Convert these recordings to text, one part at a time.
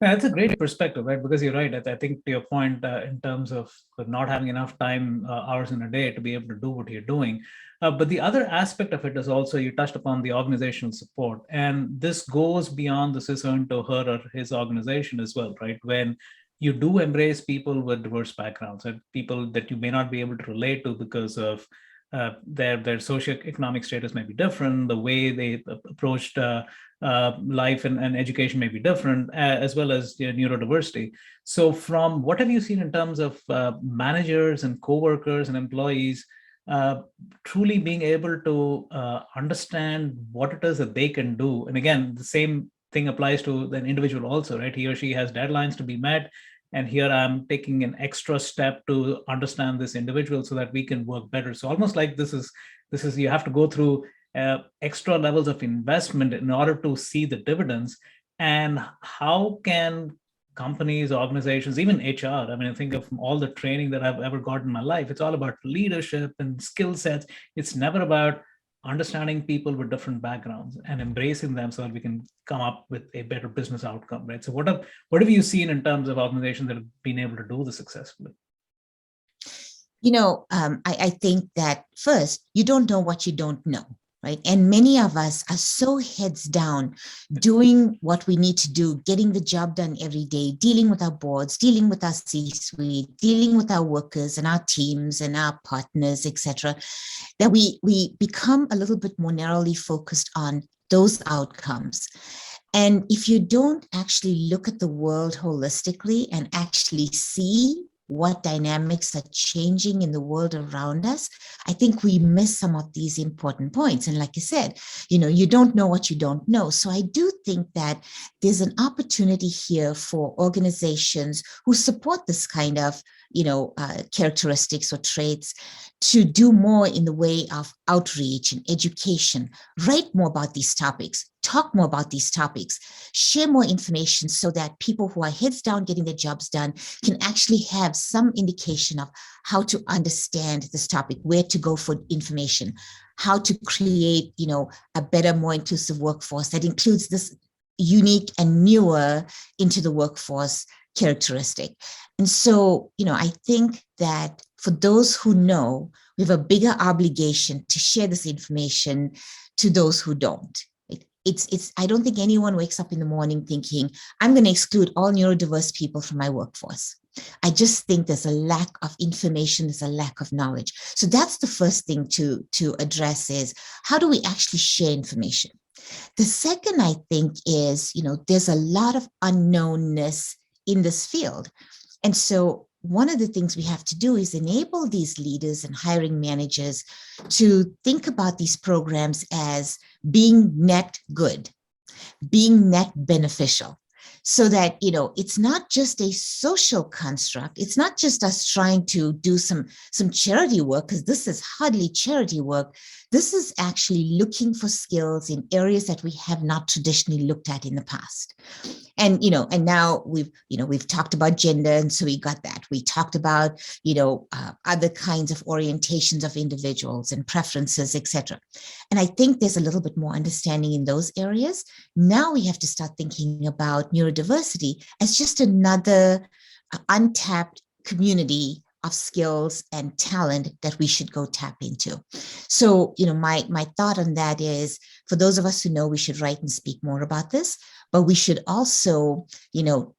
Yeah, that's a great perspective, right? Because you're right. I think to your point, in terms of not having enough time, hours in a day to be able to do what you're doing. But the other aspect of it is also you touched upon the organizational support. And this goes beyond the CISO to her or his organization as well, right? When you do embrace people with diverse backgrounds and people that you may not be able to relate to because of their socioeconomic status may be different, the way they approached life and education may be different, as well as neurodiversity. So, from what have you seen in terms of managers and co-workers and employees uh, truly being able to understand what it is that they can do? And again, the same thing applies to an individual also, right? He or she has deadlines to be met. And here I'm taking an extra step to understand this individual so that we can work better. So almost like this is you have to go through extra levels of investment in order to see the dividends. And how can companies, organizations, even HR, I mean, I think of all the training that I've ever got in my life, it's all about leadership and skill sets. It's never about understanding people with different backgrounds and embracing them so that we can come up with a better business outcome, right? So what have you seen in terms of organizations that have been able to do this successfully? I think that first, you don't know what you don't know, right? And many of us are so heads down doing what we need to do, getting the job done every day, dealing with our boards, dealing with our C-suite, dealing with our workers and our teams and our partners, etc., that we become a little bit more narrowly focused on those outcomes. And if you don't actually look at the world holistically and actually see what dynamics are changing in the world around us, I think we miss some of these important points. And like I said, you don't know what you don't know. So I do think that there's an opportunity here for organizations who support this kind of characteristics or traits to do more in the way of outreach and education, write more about these topics, talk more about these topics, share more information so that people who are heads down getting their jobs done can actually have some indication of how to understand this topic, where to go for information, how to create, a better, more inclusive workforce that includes this unique and newer into the workforce characteristic. And so, I think that for those who know, we have a bigger obligation to share this information to those who don't. I don't think anyone wakes up in the morning thinking, I'm going to exclude all neurodiverse people from my workforce. I just think there's a lack of information, there's a lack of knowledge. So that's the first thing to address is how do we actually share information? The second, I think, is, there's a lot of unknownness in this field. And so one of the things we have to do is enable these leaders and hiring managers to think about these programs as being net good, being net beneficial, so that it's not just a social construct. It's not just us trying to do some charity work, because this is hardly charity work. This is actually looking for skills in areas that we have not traditionally looked at in the past. And now we've talked about gender, and so we got that. We talked about other kinds of orientations of individuals and preferences, etc. And I think there's a little bit more understanding in those areas. Now we have to start thinking about neurodiversity as just another untapped community of skills and talent that we should go tap into. So, my thought on that is, for those of us who know, we should write and speak more about this, but we should also,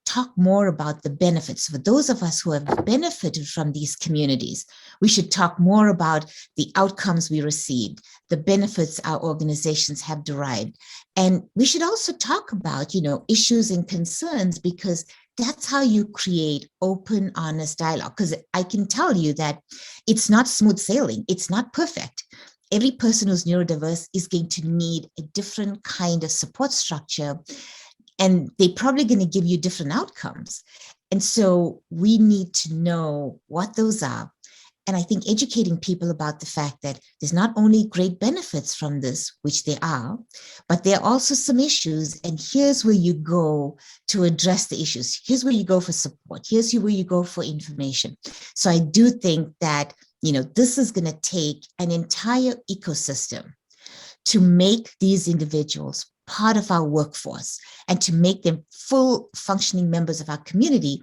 talk more about the benefits. For those of us who have benefited from these communities, we should talk more about the outcomes we received, the benefits our organizations have derived. And we should also talk about, issues and concerns, because that's how you create open, honest dialogue. Because I can tell you that it's not smooth sailing. It's not perfect. Every person who's neurodiverse is going to need a different kind of support structure, and they're probably going to give you different outcomes. And so we need to know what those are. And I think educating people about the fact that there's not only great benefits from this, which there are, but there are also some issues. And here's where you go to address the issues. Here's where you go for support. Here's where you go for information. So I do think that, this is going to take an entire ecosystem to make these individuals part of our workforce and to make them full functioning members of our community,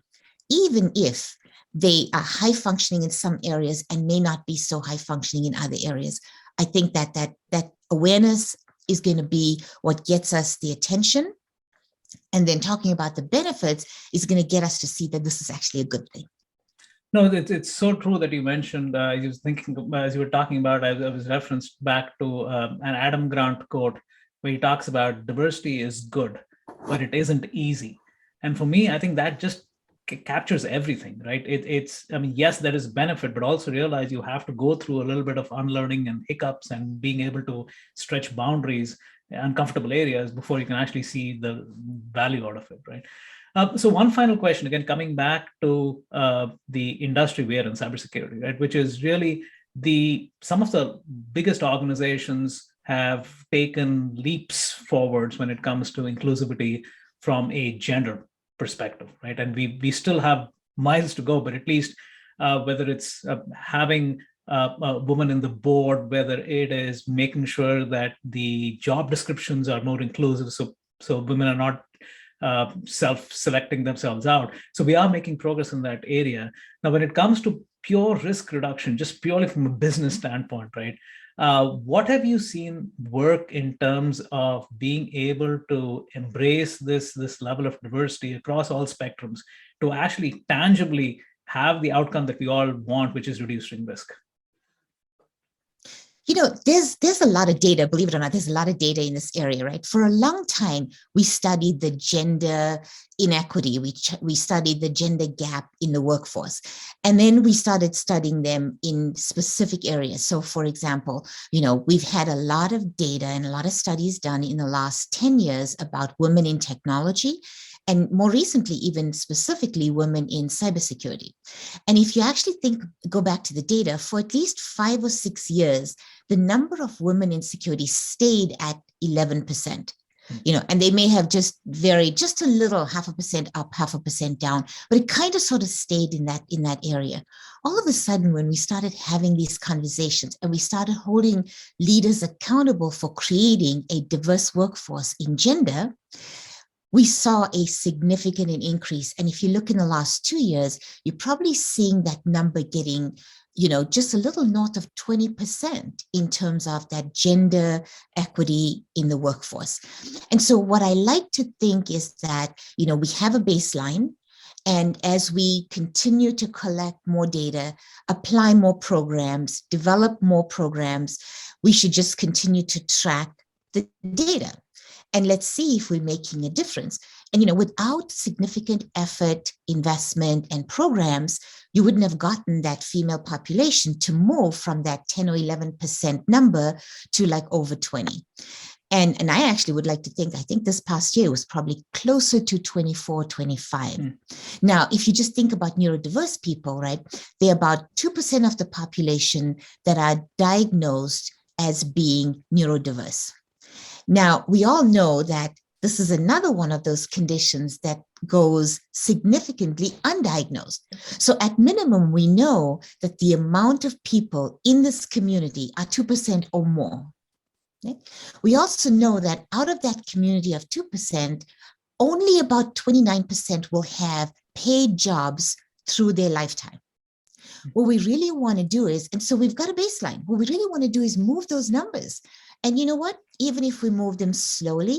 even if they are high functioning in some areas and may not be so high functioning in other areas. I think that awareness is going to be what gets us the attention. And then talking about the benefits is going to get us to see that this is actually a good thing. No, it's so true that you mentioned. I was thinking as you were talking about, I was referenced back to an Adam Grant quote where he talks about diversity is good, but it isn't easy. And for me, I think that just captures everything, right? It's, I mean, yes, there is benefit, but also realize you have to go through a little bit of unlearning and hiccups and being able to stretch boundaries, uncomfortable areas before you can actually see the value out of it, right? So one final question, again, coming back to the industry we're in, cybersecurity, right, which is really some of the biggest organizations have taken leaps forwards when it comes to inclusivity from a gender perspective, right? And we still have miles to go, but at least whether it's having a woman in the board, whether it is making sure that the job descriptions are more inclusive, so women are not self-selecting themselves out. So we are making progress in that area. Now, when it comes to pure risk reduction, just purely from a business standpoint, right? What have you seen work in terms of being able to embrace this level of diversity across all spectrums to actually tangibly have the outcome that we all want, which is reducing risk? You know, there's a lot of data, believe it or not, there's a lot of data in this area, right? For a long time, we studied the gender inequity. We studied the gender gap in the workforce. And then we started studying them in specific areas. So for example, you know, we've had a lot of data and a lot of studies done in the last 10 years about women in technology, and more recently, even specifically women in cybersecurity. And if you actually go back to the data, for at least 5 or 6 years, the number of women in security stayed at 11%. You know, and they may have just varied just a little, 0.5% up, 0.5% down, but it kind of sort of stayed in that area. All of a sudden, when we started having these conversations and we started holding leaders accountable for creating a diverse workforce in gender, we saw a significant increase. And if you look in the last 2 years, you're probably seeing that number getting, you know, just a little north of 20% in terms of that gender equity in the workforce. And so what I like to think is that, you know, we have a baseline, and as we continue to collect more data, apply more programs, develop more programs, we should just continue to track the data. And let's see if we're making a difference. And, you know, without significant effort, investment, and programs, you wouldn't have gotten that female population to move from that 10 or 11% number to like over 20. And I actually would like to think, I think this past year was probably closer to 24, 25. Now, if you just think about neurodiverse people, right, they're about 2% of the population that are diagnosed as being neurodiverse. Now, we all know that this is another one of those conditions that goes significantly undiagnosed. So at minimum, we know that the amount of people in this community are 2% or more. Okay? We also know that out of that community of 2%, only about 29% will have paid jobs through their lifetime. What we really want to do is, and so we've got a baseline, what we really want to do is move those numbers. And you know what? Even if we move them slowly,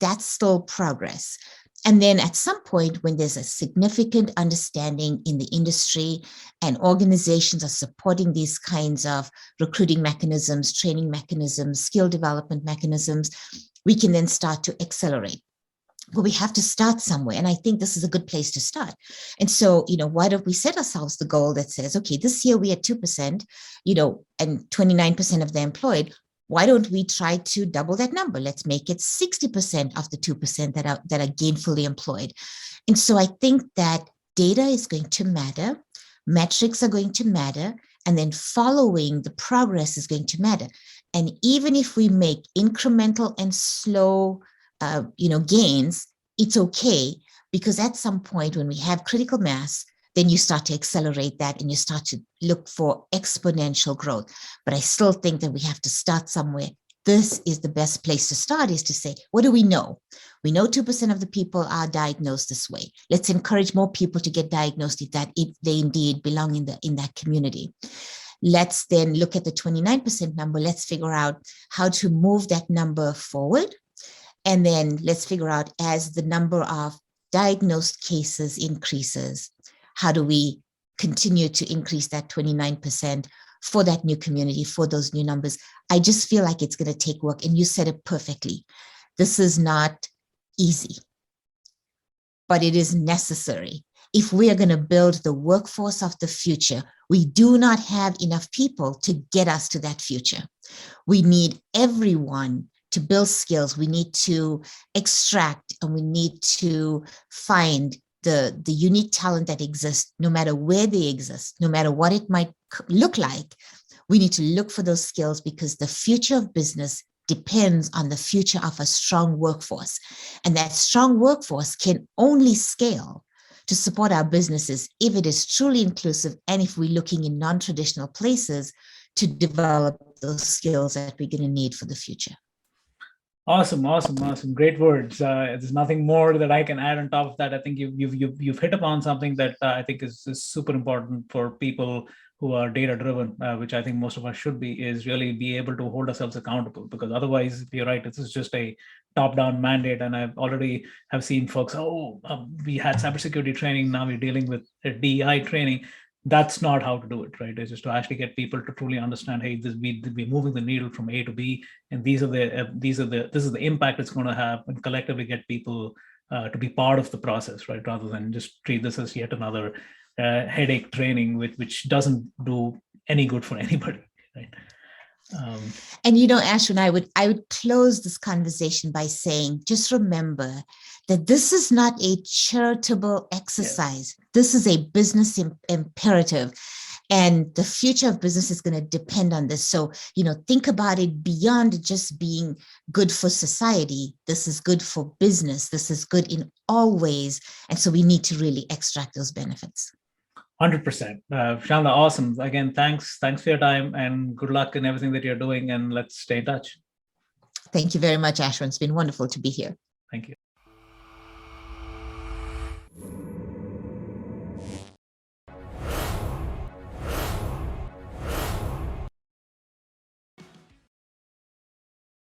that's still progress. And then at some point, when there's a significant understanding in the industry and organizations are supporting these kinds of recruiting mechanisms, training mechanisms, skill development mechanisms, we can then start to accelerate. But we have to start somewhere. And I think this is a good place to start. And so, you know, why don't we set ourselves the goal that says, okay, this year we are 2%, you know, and 29% of the employed. Why don't we try to double that number? Let's make it 60% of the 2% that are gainfully employed. And so I think that data is going to matter, metrics are going to matter, and then following the progress is going to matter. And even if we make incremental and slow gains, it's okay, because at some point when we have critical mass, then you start to accelerate that and you start to look for exponential growth. But I still think that we have to start somewhere, this is the best place to start, is to say, what do we know? We know 2% of the people are diagnosed this way. Let's encourage more people to get diagnosed if they indeed belong in that community. Let's then look at the 29% number. Let's figure out how to move that number forward. And then let's figure out, as the number of diagnosed cases increases, how do we continue to increase that 29% for that new community, for those new numbers? I just feel like it's going to take work. And you said it perfectly. This is not easy, but it is necessary. If we are going to build the workforce of the future, we do not have enough people to get us to that future. We need everyone to build skills. We need to extract, and we need to find the unique talent that exists, no matter where they exist, no matter what it might look like. We need to look for those skills, because the future of business depends on the future of a strong workforce. And that strong workforce can only scale to support our businesses if it is truly inclusive, and if we're looking in non-traditional places to develop those skills that we're going to need for the future. Awesome. Great words. There's nothing more that I can add on top of that. I think you've hit upon something that I think is super important for people who are data driven, which I think most of us should be, is really be able to hold ourselves accountable. Because otherwise, you're right, this is just a top-down mandate. And I've already have seen folks, we had cybersecurity training, now we're dealing with a DEI training. That's not how to do it, right? It's just to actually get people to truly understand, hey, we're moving the needle from A to B, and this is the impact it's going to have, and collectively get people to be part of the process, right? Rather than just treat this as yet another headache training, which doesn't do any good for anybody, right? And Ashwin, I would close this conversation by saying, just remember that this is not a charitable exercise. Yes. This is a business imperative, and the future of business is going to depend on this. So, think about it beyond just being good for society. This is good for business. This is good in all ways. And so we need to really extract those benefits. 100%. Shyamala, awesome. Again, thanks for your time, and good luck in everything that you're doing, and let's stay in touch. Thank you very much, Ashwin. It's been wonderful to be here. Thank you.